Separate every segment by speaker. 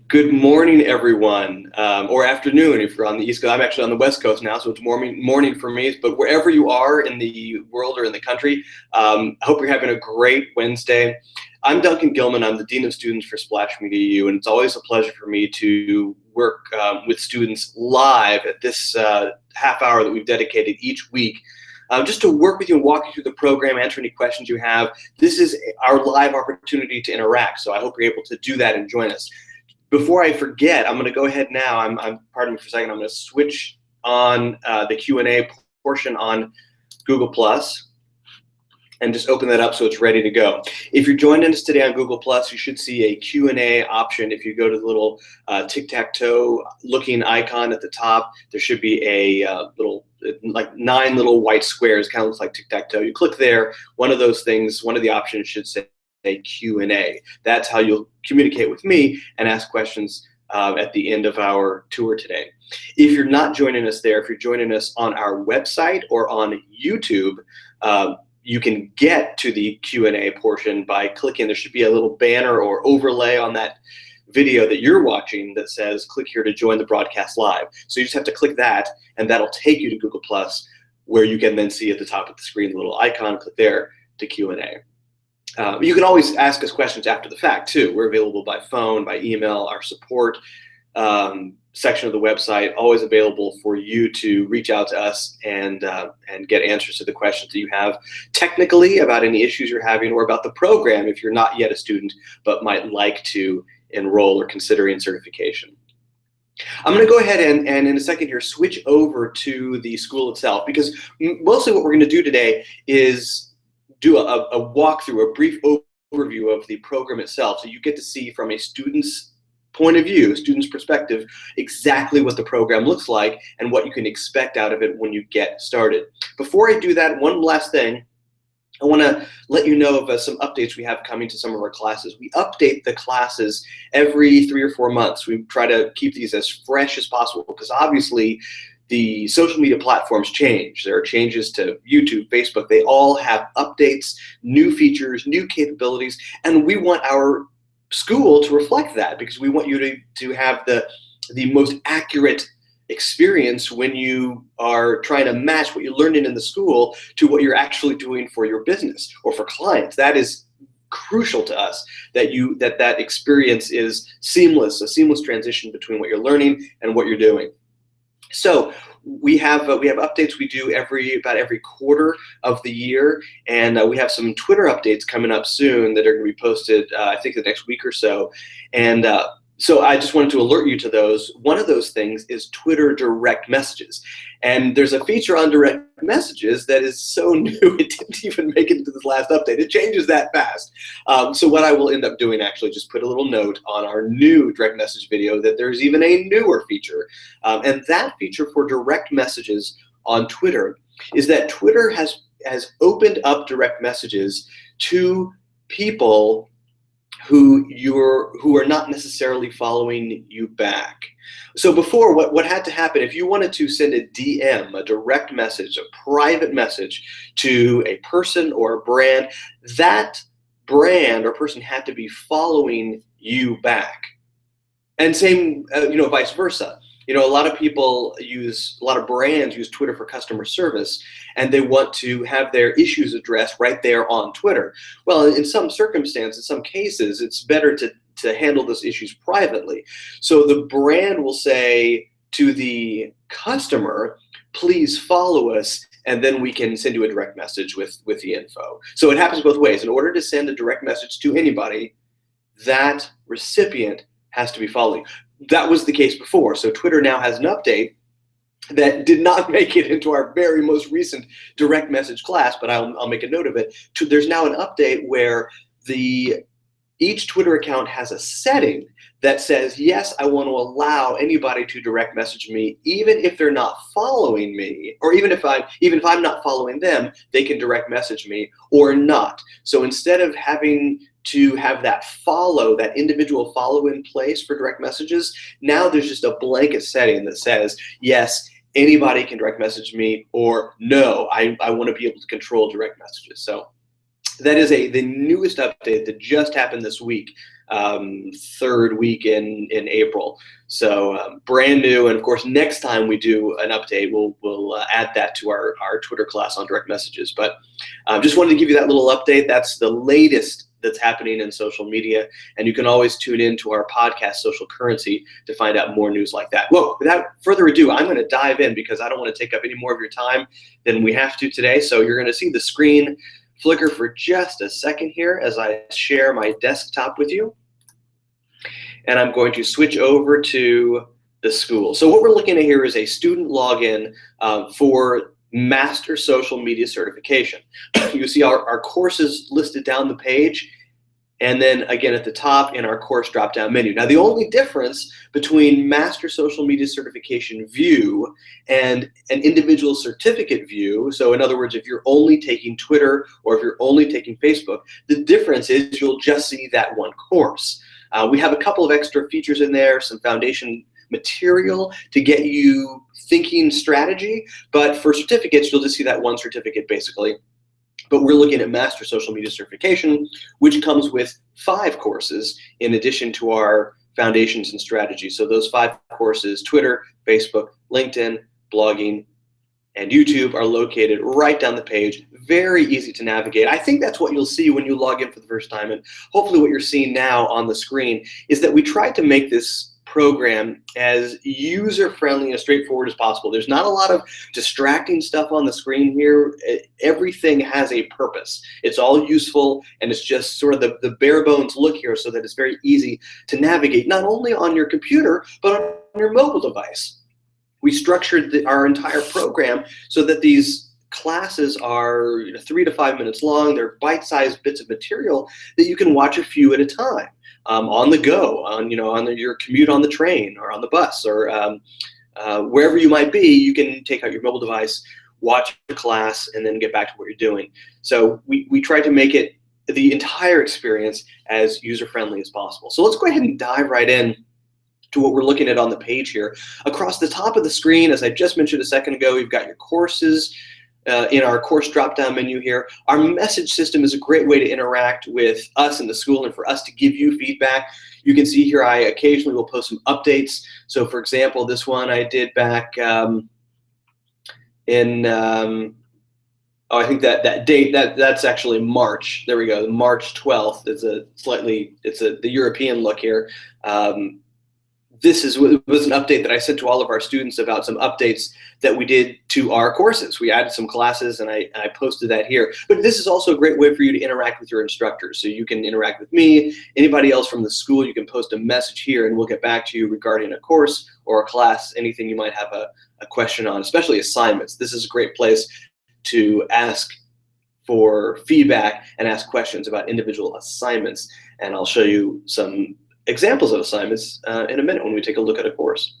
Speaker 1: Good morning, everyone, or afternoon if you're on the East Coast. I'm actually on the West Coast now, so it's morning for me. But wherever you are in the world or in the country, I hope you're having a great Wednesday. I'm Duncan Gilman. I'm the Dean of Students for Splash Media U, and it's always a pleasure for me to work with students live at this half hour that we've dedicated each week. Just to work with you and walk you through the program, answer any questions you have. This is our live opportunity to interact, so I hope you're able to do that and join us. Before I forget, I'm going to go ahead now. Pardon me for a second. I'm going to switch on the Q&A portion on Google Plus and just open that up so it's ready to go. If you're joining us today on Google Plus, you should see a Q&A option. If you go to the little tic-tac-toe looking icon at the top, there should be a little, like 9 little white squares, kind of looks like tic-tac-toe. You click there, one of those things, one of the options should say a Q&A. That's how you'll communicate with me and ask questions at the end of our tour today. If you're not joining us there, if you're joining us on our website or on YouTube, you can get to the Q&A portion by clicking. There should be a little banner or overlay on that video that you're watching that says click here to join the broadcast live. So you just have to click that, and that'll take you to Google Plus, where you can then see at the top of the screen the little icon. Click there to Q&A. You can always ask us questions after the fact too. We're available by phone, by email. Our support section of the website always available for you to reach out to us and get answers to the questions that you have technically about any issues you're having, or about the program if you're not yet a student but might like to enroll or considering certification. I'm going to go ahead and in a second here switch over to the school itself, because mostly what we're going to do today is do a walkthrough, a brief overview of the program itself, so you get to see from a student's point of view, student's perspective, exactly what the program looks like and what you can expect out of it when you get started. Before I do that, one last thing, I want to let you know of some updates we have coming to some of our classes. We update the classes every 3 or 4 months. We try to keep these as fresh as possible, because obviously the social media platforms change. There are changes to YouTube, Facebook. They all have updates, new features, new capabilities, and we want our school to reflect that, because we want you to have the most accurate experience when you are trying to match what you're learning in the school to what you're actually doing for your business or for clients. That is crucial to us, that experience is seamless, a seamless transition between what you're learning and what you're doing. So we have updates we do about every quarter of the year, and we have some Twitter updates coming up soon that are going to be posted, I think, the next week or so. And so I just wanted to alert you to those. One of those things is Twitter direct messages. And there's a feature on direct messages that is so new, it didn't even make it into this last update. It changes that fast. So what I will end up doing, actually, just put a little note on our new direct message video that there's even a newer feature. And that feature for direct messages on Twitter is that Twitter has opened up direct messages to people who are not necessarily following you back. So before, what had to happen, if you wanted to send a DM, a direct message, a private message to a person or a brand, that brand or person had to be following you back. And same, vice versa. A lot of brands use Twitter for customer service, and they want to have their issues addressed right there on Twitter. Well, in some circumstances, some cases, it's better to handle those issues privately. So the brand will say to the customer, please follow us, and then we can send you a direct message with the info. So it happens both ways. In order to send a direct message to anybody, that recipient has to be following. That was the case before. So Twitter now has an update that did not make it into our very most recent direct message class, but I'll make a note of it. There's now an update where each Twitter account has a setting that says, yes, I want to allow anybody to direct message me, even if they're not following me, or even if I'm not following them, they can direct message me or not. So instead of having to have that individual follow in place for direct messages, now there's just a blanket setting that says, yes, anybody can direct message me, or no, I want to be able to control direct messages. So that is the newest update that just happened this week. third week in April. So brand new, and of course next time we do an update, we'll add that to our Twitter class on direct messages. But just wanted to give you that little update. That's the latest that's happening in social media, and you can always tune in to our podcast, Social Currency, to find out more news like that. Well, without further ado, I'm going to dive in because I don't want to take up any more of your time than we have to today. So you're going to see the screen flicker for just a second here as I share my desktop with you. And I'm going to switch over to the school. So what we're looking at here is a student login for Master Social Media Certification. You see our courses listed down the page, and then again at the top in our course drop-down menu. Now the only difference between Master Social Media Certification view and an individual certificate view, so in other words, if you're only taking Twitter or if you're only taking Facebook, the difference is you'll just see that one course. We have a couple of extra features in there, some foundation material to get you thinking strategy, but for certificates, you'll just see that one certificate basically. But we're looking at Master Social Media Certification, which comes with 5 courses in addition to our foundations and strategies. So those 5 courses, Twitter, Facebook, LinkedIn, blogging, and YouTube, are located right down the page. Very easy to navigate. I think that's what you'll see when you log in for the first time, and hopefully what you're seeing now on the screen is that we tried to make this program as user-friendly and straightforward as possible. There's not a lot of distracting stuff on the screen here. Everything has a purpose. It's all useful, and it's just sort of the bare bones look here so that it's very easy to navigate, not only on your computer, but on your mobile device. We structured our entire program so that these classes are 3 to 5 minutes long. They're bite-sized bits of material that you can watch a few at a time. On the go, on your commute on the train or on the bus or wherever you might be, you can take out your mobile device, watch the class, and then get back to what you're doing. So we tried to make it the entire experience as user-friendly as possible. So let's go ahead and dive right in to what we're looking at on the page here. Across the top of the screen, as I just mentioned a second ago, we've got your courses. In our course drop-down menu here. Our message system is a great way to interact with us in the school and for us to give you feedback. You can see here I occasionally will post some updates. So for example, this one I did back I think that date, that's actually March. There we go, March 12th. It's the European look here. This was an update that I sent to all of our students about some updates that we did to our courses. We added some classes, and I posted that here. But this is also a great way for you to interact with your instructors. So you can interact with me, anybody else from the school. You can post a message here, and we'll get back to you regarding a course or a class, anything you might have a question on, especially assignments. This is a great place to ask for feedback and ask questions about individual assignments. And I'll show you some examples of assignments in a minute when we take a look at a course.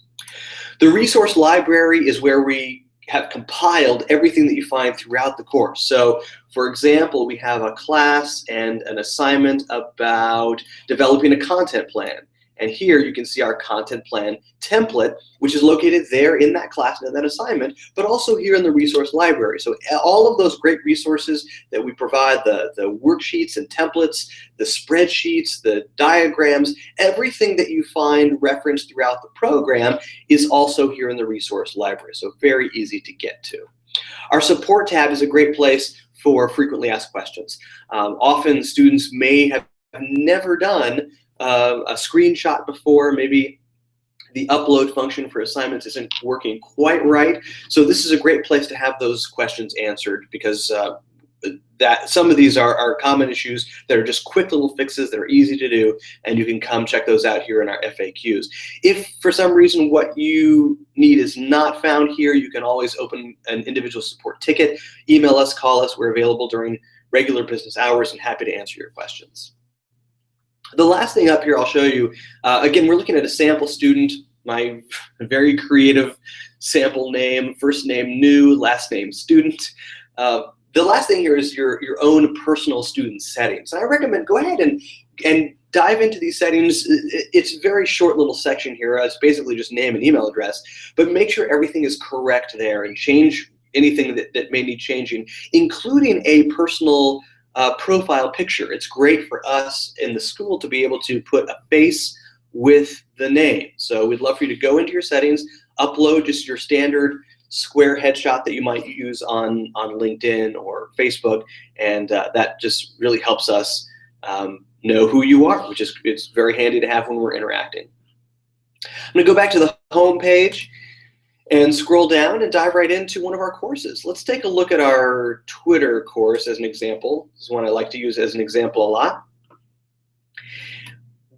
Speaker 1: The resource library is where we have compiled everything that you find throughout the course. So for example, we have a class and an assignment about developing a content plan. And here you can see our content plan template, which is located there in that class and in that assignment, but also here in the resource library. So all of those great resources that we provide, the worksheets and templates, the spreadsheets, the diagrams, everything that you find referenced throughout the program is also here in the resource library. So very easy to get to. Our support tab is a great place for frequently asked questions. Often students may have never done a screenshot before. Maybe the upload function for assignments isn't working quite right. So this is a great place to have those questions answered, because that some of these are common issues that are just quick little fixes that are easy to do, and you can come check those out here in our FAQs. If for some reason what you need is not found here, you can always open an individual support ticket, email us, call us. We're available during regular business hours and happy to answer your questions. The last thing up here I'll show you, again, we're looking at a sample student, my very creative sample name, first name new, last name student. The last thing here is your own personal student settings. And I recommend go ahead and dive into these settings. It's a very short little section here. It's basically just name and email address, but make sure everything is correct there and change anything that may need changing, including a personal profile picture. It's great for us in the school to be able to put a face with the name. So we'd love for you to go into your settings, upload just your standard square headshot that you might use on LinkedIn or Facebook, and that just really helps us know who you are, which is it's very handy to have when we're interacting. I'm going to go back to the home page and scroll down and dive right into one of our courses. Let's take a look at our Twitter course as an example. This is one I like to use as an example a lot.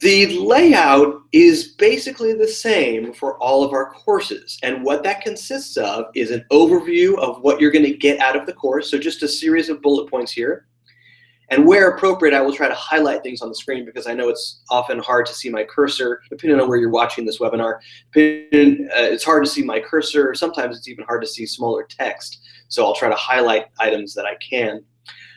Speaker 1: The layout is basically the same for all of our courses, and what that consists of is an overview of what you're going to get out of the course, so just a series of bullet points here. And where appropriate, I will try to highlight things on the screen because I know it's often hard to see my cursor, depending on where you're watching this webinar. It's hard to see my cursor. Sometimes it's even hard to see smaller text, so I'll try to highlight items that I can.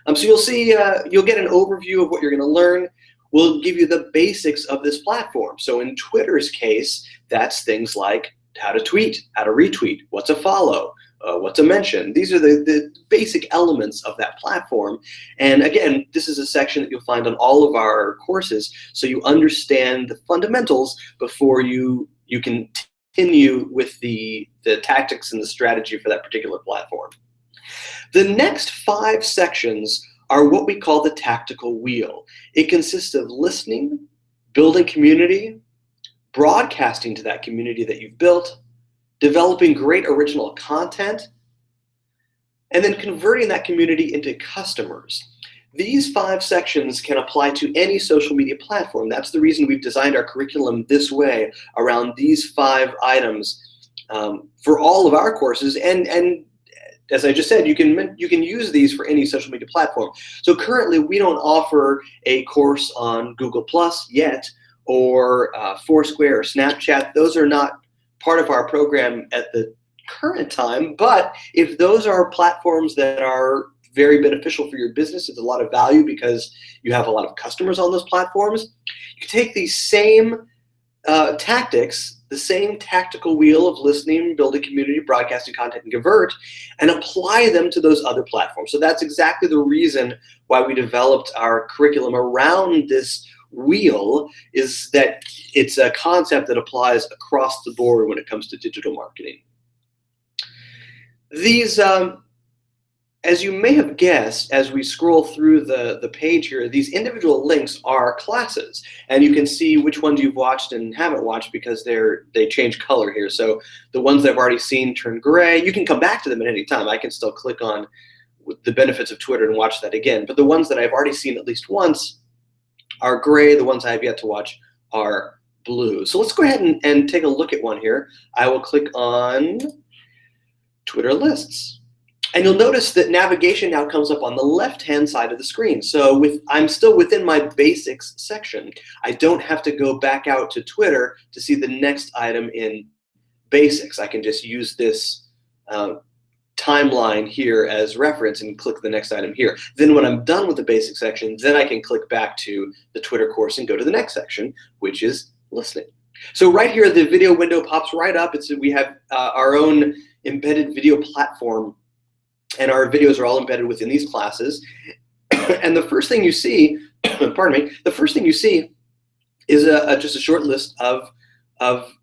Speaker 1: So you'll see, you'll get an overview of what you're going to learn. We'll give you the basics of this platform. So in Twitter's case, that's things like how to tweet, how to retweet, what's a follow, what's a mention. These are the basic elements of that platform. And again, this is a section that you'll find on all of our courses, so you understand the fundamentals before you can continue with the tactics and the strategy for that particular platform. The next 5 sections are what we call the tactical wheel. It consists of listening, building community, broadcasting to that community that you've built, developing great original content, and then converting that community into customers. These 5 sections can apply to any social media platform. That's the reason we've designed our curriculum this way, around these 5 items for all of our courses. And as I just said, you can use these for any social media platform. So currently, we don't offer a course on Google Plus yet, or Foursquare or Snapchat. Those are not part of our program at the current time. But if those are platforms that are very beneficial for your business, it's a lot of value because you have a lot of customers on those platforms, you can take these same tactics, the same tactical wheel of listening, building community, broadcasting content, and convert, and apply them to those other platforms. So that's exactly the reason why we developed our curriculum around this wheel, is that it's a concept that applies across the board when it comes to digital marketing. These, as you may have guessed, as we scroll through the page here, these individual links are classes, and you can see which ones you've watched and haven't watched because they change color here. So the ones that I've already seen turn gray. You can come back to them at any time. I can still click on the benefits of Twitter and watch that again. But the ones that I've already seen at least once are gray. The ones I have yet to watch are blue. So let's go ahead and take a look at one here. I will click on Twitter lists. And you'll notice that navigation now comes up on the left-hand side of the screen. So I'm still within my basics section. I don't have to go back out to Twitter to see the next item in basics. I can just use this timeline here as reference and click the next item here. Then when I'm done with the basic section, then I can click back to the Twitter course and go to the next section, which is listening. So right here, the video window pops right up. We have our own embedded video platform, and our videos are all embedded within these classes. And the first thing you see, pardon me, the first thing you see is just a short list of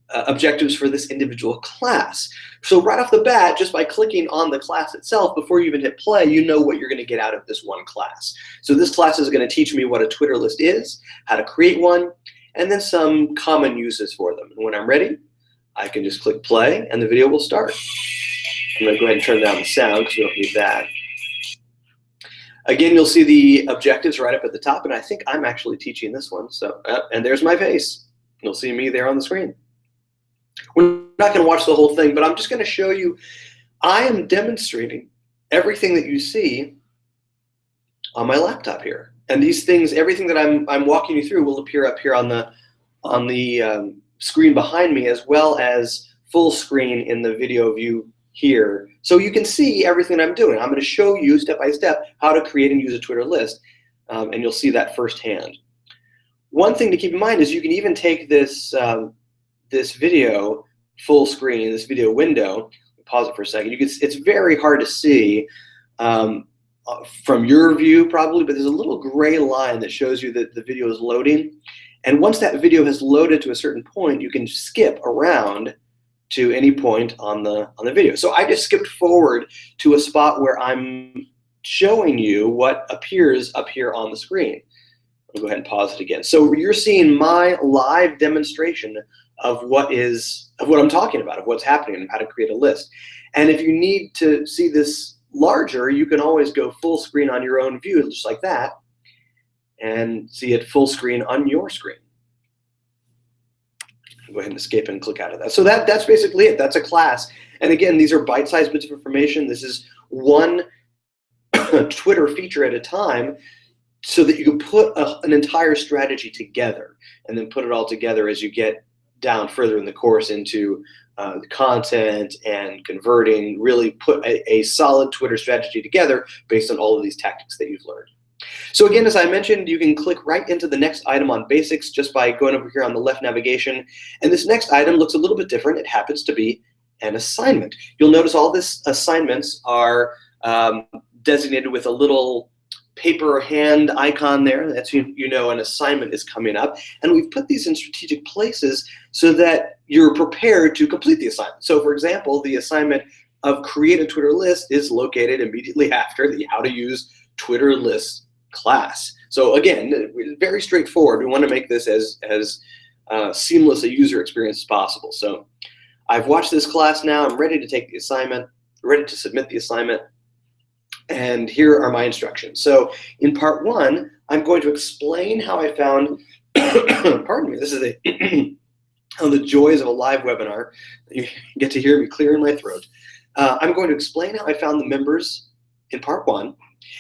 Speaker 1: objectives for this individual class. So right off the bat, just by clicking on the class itself, before you even hit play, you know what you're going to get out of this one class. So this class is going to teach me what a Twitter list is, how to create one, and then some common uses for them. And when I'm ready, I can just click play, and the video will start. I'm going to go ahead and turn down the sound because we don't need that. Again, you'll see the objectives right up at the top, and I think I'm actually teaching this one. So, and there's my face. You'll see me there on the screen. We're not going to watch the whole thing, but I'm just going to show you. I am demonstrating everything that you see on my laptop here, and these things, everything that I'm walking you through, will appear up here on the screen behind me, as well as full screen in the video view here. So you can see everything I'm doing. I'm going to show you step by step how to create and use a Twitter list, and you'll see that firsthand. One thing to keep in mind is you can even take this this video full screen, this video window. Pause it for a second. It's very hard to see from your view probably, but there's a little gray line that shows you that the video is loading. And once that video has loaded to a certain point, you can skip around to any point on the video. So I just skipped forward to a spot where I'm showing you what appears up here on the screen. I'll go ahead and pause it again. So you're seeing my live demonstration of what I'm talking about, of what's happening and how to create a list. And if you need to see this larger, you can always go full screen on your own view, just like that, and see it full screen on your screen. Go ahead and escape and click out of that. So that's basically it. That's a class. And again, these are bite-sized bits of information. This is one Twitter feature at a time, so that you can put an entire strategy together and then put it all together as you get down further in the course into the content and converting, really put a solid Twitter strategy together based on all of these tactics that you've learned. So again, as I mentioned, you can click right into the next item on basics just by going over here on the left navigation. And this next item looks a little bit different. It happens to be an assignment. You'll notice all these assignments are designated with a little paper hand icon there. That's, you know, an assignment is coming up. And we've put these in strategic places so that you're prepared to complete the assignment. So for example, the assignment of create a Twitter list is located immediately after the how to use Twitter lists class. So again, very straightforward. We want to make this as seamless a user experience as possible. So I've watched this class now. I'm ready to take the assignment, ready to submit the assignment. And here are my instructions. So in part one, I'm going to explain how I found, pardon me, this is the joys of a live webinar. You get to hear me clearing my throat. I'm going to explain how I found the members in part one,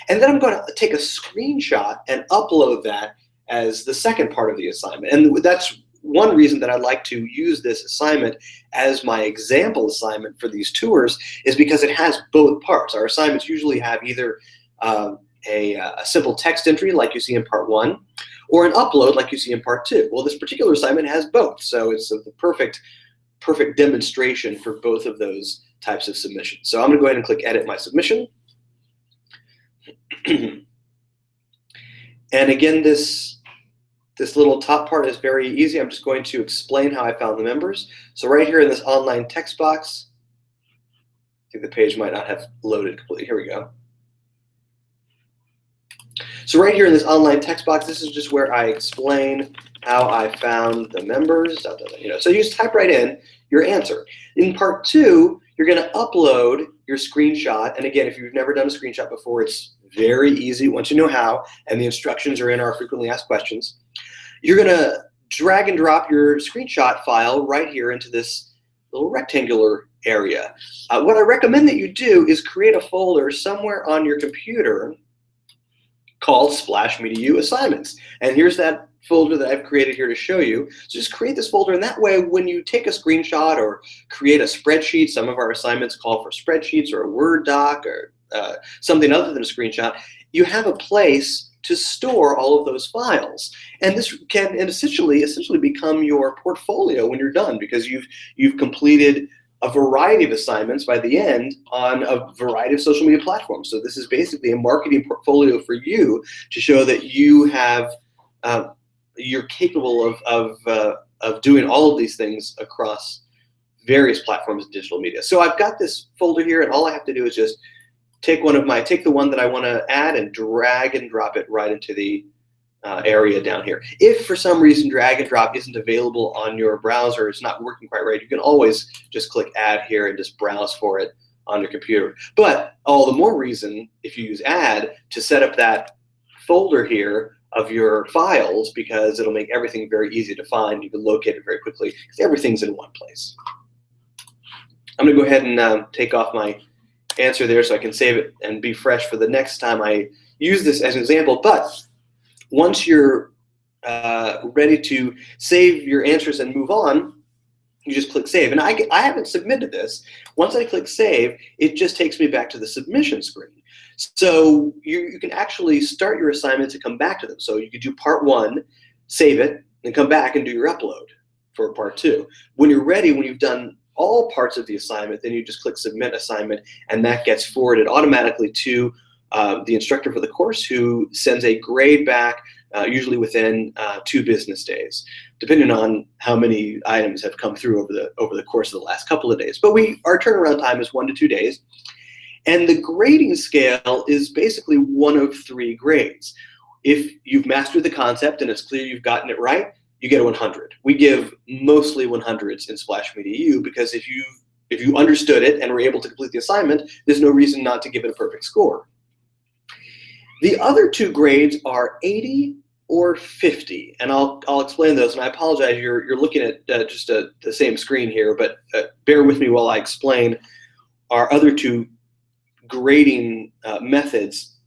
Speaker 1: and then I'm going to take a screenshot and upload that as the second part of the assignment. And that's one reason that I like to use this assignment as my example assignment for these tours, is because it has both parts. Our assignments usually have either a simple text entry like you see in part one, or an upload like you see in part two. Well, this particular assignment has both, so it's the perfect demonstration for both of those types of submissions. So I'm going to go ahead and click Edit My Submission. And again, this little top part is very easy. I'm just going to explain how I found the members. So right here in this online text box, I think the page might not have loaded completely. Here we go. So right here in this online text box, this is just where I explain how I found the members. You know, so you just type right in your answer. In part two, you're going to upload your screenshot. And again, if you've never done a screenshot before, it's very easy once you know how, and the instructions are in our frequently asked questions. You're going to drag and drop your screenshot file right here into this little rectangular area. What I recommend that you do is create a folder somewhere on your computer called Splash Media U Assignments. And here's that folder that I've created here to show you. So just create this folder, and that way when you take a screenshot or create a spreadsheet, some of our assignments call for spreadsheets or a Word doc or something other than a screenshot, you have a place to store all of those files. And this can essentially become your portfolio when you're done, because you've completed a variety of assignments by the end on a variety of social media platforms. So this is basically a marketing portfolio for you to show that you have you're capable of doing all of these things across various platforms of digital media. So I've got this folder here, and all I have to do is just take the one that I want to add and drag and drop it right into the area down here. If for some reason drag and drop isn't available on your browser, it's not working quite right, you can always just click add here and just browse for it on your computer. But all the more reason, if you use add, to set up that folder here of your files, because it'll make everything very easy to find. You can locate it very quickly because everything's in one place. I'm going to go ahead and take off my answer there so I can save it and be fresh for the next time I use this as an example. But once you're ready to save your answers and move on, you just click save. And I haven't submitted this. Once I click save, it just takes me back to the submission screen. So you can actually start your assignments and come back to them. So you could do part one, save it, and come back and do your upload for part two. When you're ready, when you've done all parts of the assignment, then you just click submit assignment, and that gets forwarded automatically to the instructor for the course, who sends a grade back usually within 2 business days, depending on how many items have come through over the course of the last couple of days. But our turnaround time is 1 to 2 days. And the grading scale is basically one of 3 grades. If you've mastered the concept and it's clear you've gotten it right, you get a 100. We give mostly 100s in Splash Media U, because if you understood it and were able to complete the assignment, there's no reason not to give it a perfect score. The other 2 grades are 80 or 50, and I'll explain those. And I apologize, you're looking at just the same screen here, but bear with me while I explain our other 2 grading methods.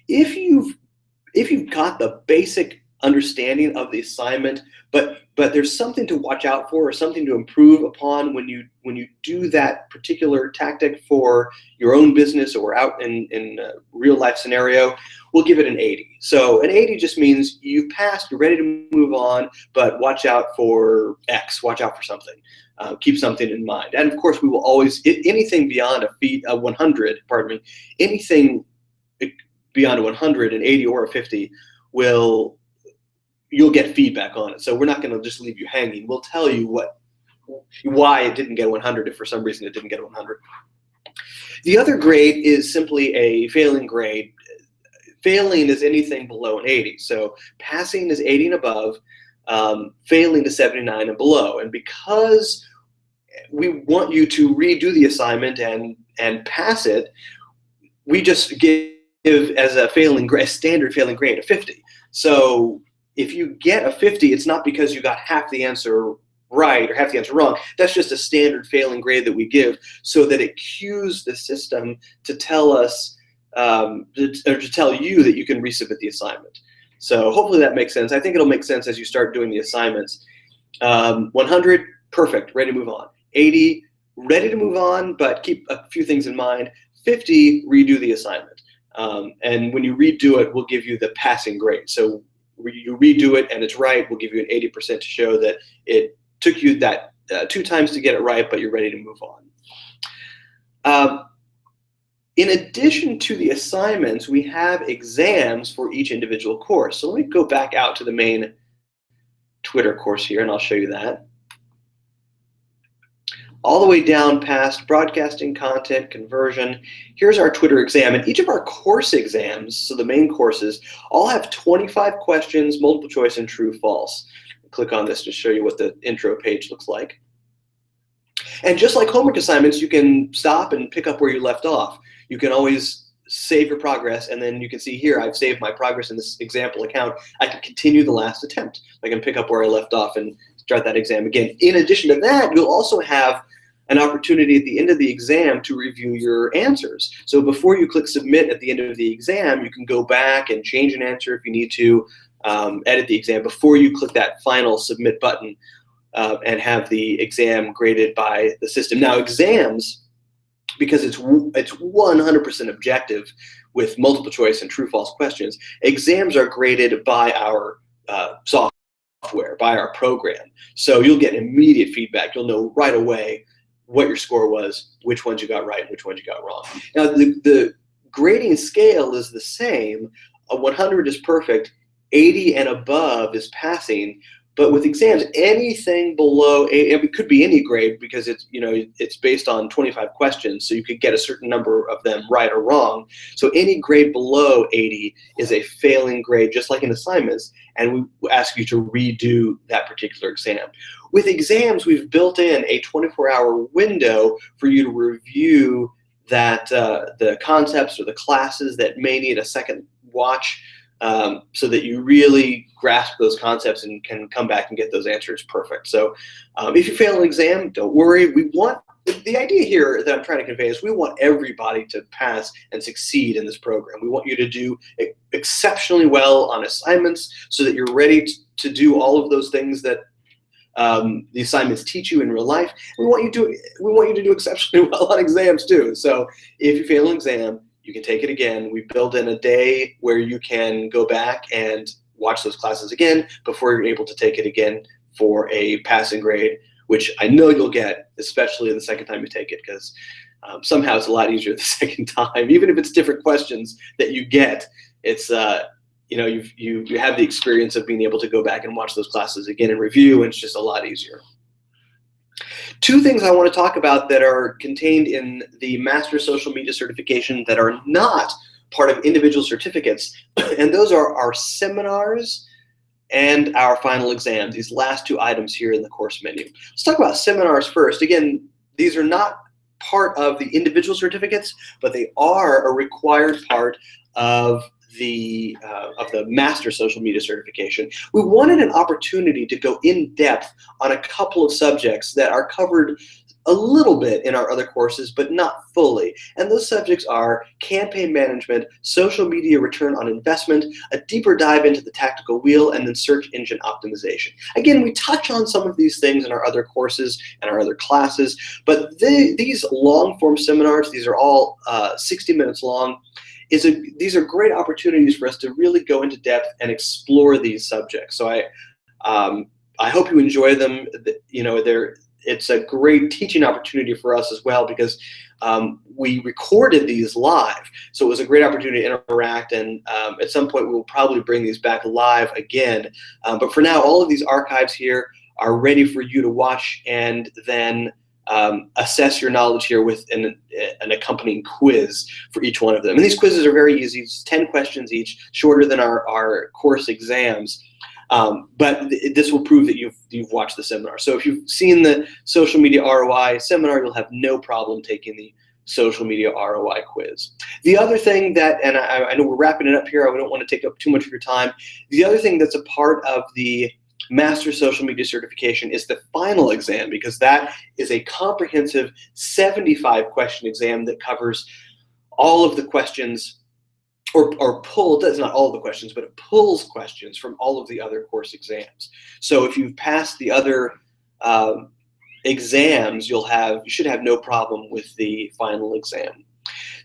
Speaker 1: If you've got the basic understanding of the assignment, but there's something to watch out for or something to improve upon when you do that particular tactic for your own business or out in a real life scenario, we'll give it an 80. So an 80 just means you've passed, you're ready to move on, but watch out for X, watch out for something. Keep something in mind. And of course, we will always, anything beyond a 100, pardon me, anything beyond a 100, an 80 or a 50, you'll get feedback on it. So we're not going to just leave you hanging. We'll tell you why it didn't get a 100 if for some reason it didn't get a 100. The other grade is simply a failing grade. Failing is anything below an 80. So passing is 80 and above, failing is 79 and below. And because we want you to redo the assignment and pass it, we just give as a standard failing grade a 50. So if you get a 50, it's not because you got half the answer right or half the answer wrong. That's just a standard failing grade that we give, so that it cues the system to tell us, or to tell you that you can resubmit the assignment. So hopefully that makes sense. I think it'll make sense as you start doing the assignments. 100, perfect, ready to move on. 80, ready to move on, but keep a few things in mind. 50, redo the assignment. And when you redo it, we'll give you the passing grade. So you redo it and it's right, we'll give you an 80% to show that it took you that 2 times to get it right, but you're ready to move on. In addition to the assignments, we have exams for each individual course. So let me go back out to the main Twitter course here, and I'll show you that. All the way down past broadcasting, content, conversion, here's our Twitter exam. And each of our course exams, so the main courses, all have 25 questions, multiple choice, and true, false. Click on this to show you what the intro page looks like. And just like homework assignments, you can stop and pick up where you left off. You can always save your progress, and then you can see here, I've saved my progress in this example account. I can continue the last attempt. I can pick up where I left off and start that exam again. In addition to that, you'll also have an opportunity at the end of the exam to review your answers. So before you click submit at the end of the exam, you can go back and change an answer if you need to, edit the exam before you click that final submit button, and have the exam graded by the system. Now exams, because it's 100% objective with multiple choice and true false questions, exams are graded by our software, by our program. So you'll get immediate feedback. You'll know right away what your score was, which ones you got right, and which ones you got wrong. Now the grading scale is the same. A 100 is perfect, 80 and above is passing. But with exams, anything below 80, it could be any grade, because it's based on 25 questions, so you could get a certain number of them right or wrong. So any grade below 80 is a failing grade, just like in assignments, and we ask you to redo that particular exam. With exams, we've built in a 24-hour window for you to review that the concepts or the classes that may need a second watch, so that you really grasp those concepts and can come back and get those answers perfect. So if you fail an exam, don't worry. The idea here that I'm trying to convey is we want everybody to pass and succeed in this program. We want you to do exceptionally well on assignments so that you're ready to do all of those things that the assignments teach you in real life. We want you to do exceptionally well on exams too. So if you fail an exam, you can take it again. We build in a day where you can go back and watch those classes again before you're able to take it again for a passing grade, which I know you'll get, especially the second time you take it, because somehow it's a lot easier the second time, even if it's different questions that you get. It's you have the experience of being able to go back and watch those classes again and review, and it's just a lot easier. Two things I want to talk about that are contained in the Master Social Media Certification that are not part of individual certificates, and those are our seminars and our final exam, these last two items here in the course menu. Let's talk about seminars first. Again, these are not part of the individual certificates, but they are a required part of the Master Social Media Certification. We wanted an opportunity to go in depth on a couple of subjects that are covered a little bit in our other courses, but not fully. And those subjects are campaign management, social media return on investment, a deeper dive into the tactical wheel, and then search engine optimization. Again, we touch on some of these things in our other courses and our other classes, but these long-form seminars, these are all 60 minutes long, these are great opportunities for us to really go into depth and explore these subjects. So I hope you enjoy them. It's a great teaching opportunity for us as well, because we recorded these live. So it was a great opportunity to interact, and at some point we will probably bring these back live again. But for now, all of these archives here are ready for you to watch and then assess your knowledge here with an accompanying quiz for each one of them. And these quizzes are very easy. It's 10 questions each, shorter than our course exams. But this will prove that you've watched the seminar. So if you've seen the social media ROI seminar, you'll have no problem taking the social media ROI quiz. The other thing that, and I know we're wrapping it up here, I don't want to take up too much of your time. The other thing that's a part of the Master Social Media Certification is the final exam, because that is a comprehensive 75-question exam that covers all of the questions, or that's not all of the questions, but it pulls questions from all of the other course exams. So if you've passed the other exams, you should have no problem with the final exam.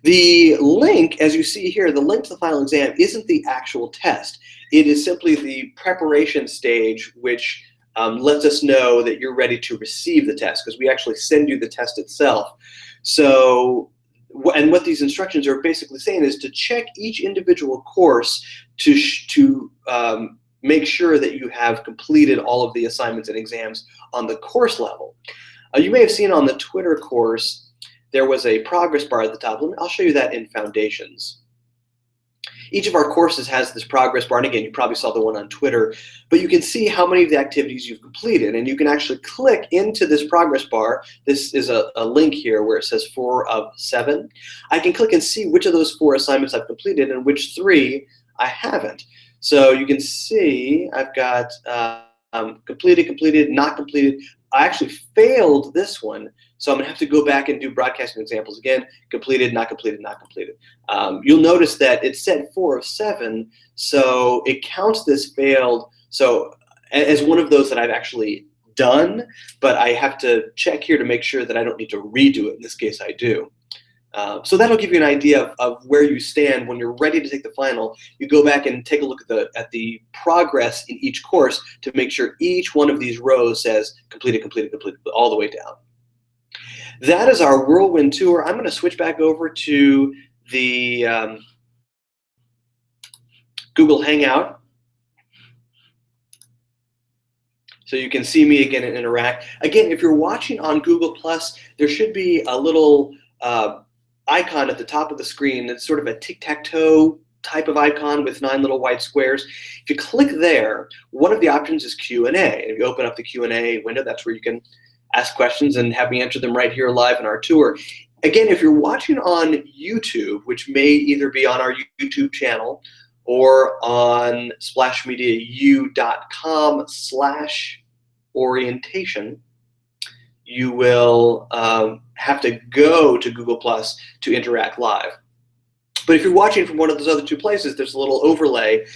Speaker 1: The link, as you see here, the link to the final exam isn't the actual test. It is simply the preparation stage, which lets us know that you're ready to receive the test, because we actually send you the test itself. So, and what these instructions are basically saying is to check each individual course to make sure that you have completed all of the assignments and exams on the course level. You may have seen on the Twitter course, there was a progress bar at the top. I'll show you that in Foundations. Each of our courses has this progress bar, and again, you probably saw the one on Twitter, but you can see how many of the activities you've completed, and you can actually click into this progress bar. This is a link here where it says 4 of 7. I can click and see which of those 4 assignments I've completed and which 3 I haven't. So you can see I've got completed, not completed. I actually failed this one, so I'm going to have to go back and do broadcasting examples again. Completed, not completed, not completed. You'll notice that it said 4 of 7, so it counts this failed as one of those that I've actually done, but I have to check here to make sure that I don't need to redo it. In this case, I do. So that'll give you an idea of where you stand when you're ready to take the final. You go back and take a look at the progress in each course to make sure each one of these rows says completed, completed, completed, all the way down. That is our whirlwind tour. I'm going to switch back over to the Google Hangout, so you can see me again and interact. Again, if you're watching on Google+, there should be a little icon at the top of the screen. It's sort of a tic-tac-toe type of icon with 9 little white squares. If you click there, one of the options is Q&A. And if you open up the Q&A window, that's where you can ask questions and have me answer them right here live in our tour. Again, if you're watching on YouTube, which may either be on our YouTube channel or on splashmediau.com/orientation, you will have to go to Google+ to interact live. But if you're watching from one of those other 2 places, there's a little overlay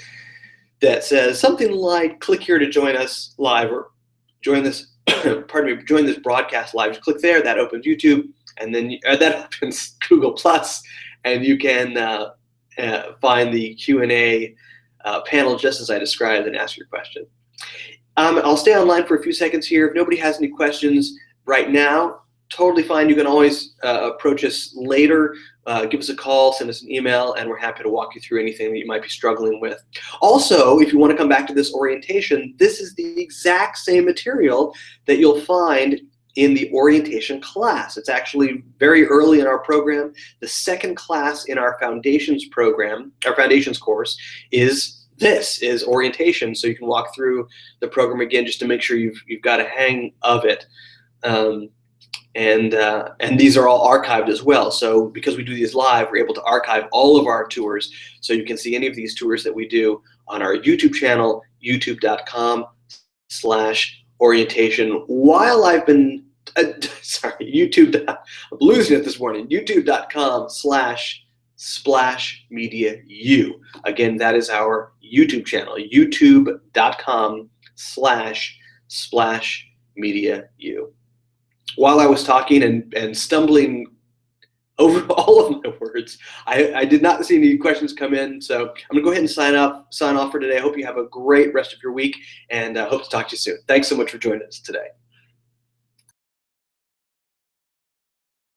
Speaker 1: that says something like, click here to join us live, or join this, pardon me, join this broadcast live. Just click there, that opens YouTube, and then that opens Google+, and you can find the Q&A panel just as I described and ask your question. I'll stay online for a few seconds here. If nobody has any questions right now, totally fine. You can always approach us later. Give us a call, send us an email, and we're happy to walk you through anything that you might be struggling with. Also, if you want to come back to this orientation, this is the exact same material that you'll find in the orientation class. It's actually very early in our program. The second class in our foundations program, our foundations course, is orientation. So you can walk through the program again just to make sure you've got a hang of it. And these are all archived as well. So because we do these live, we're able to archive all of our tours. So you can see any of these tours that we do on our YouTube channel, youtube.com/orientation. While I've been, I'm losing it this morning, youtube.com/splashmediau. Again, that is our YouTube channel, youtube.com/splashmediau. While I was talking and stumbling over all of my words, I did not see any questions come in, so I'm gonna go ahead and sign off for today. I hope you have a great rest of your week, and hope to talk to you soon. Thanks so much for joining us today.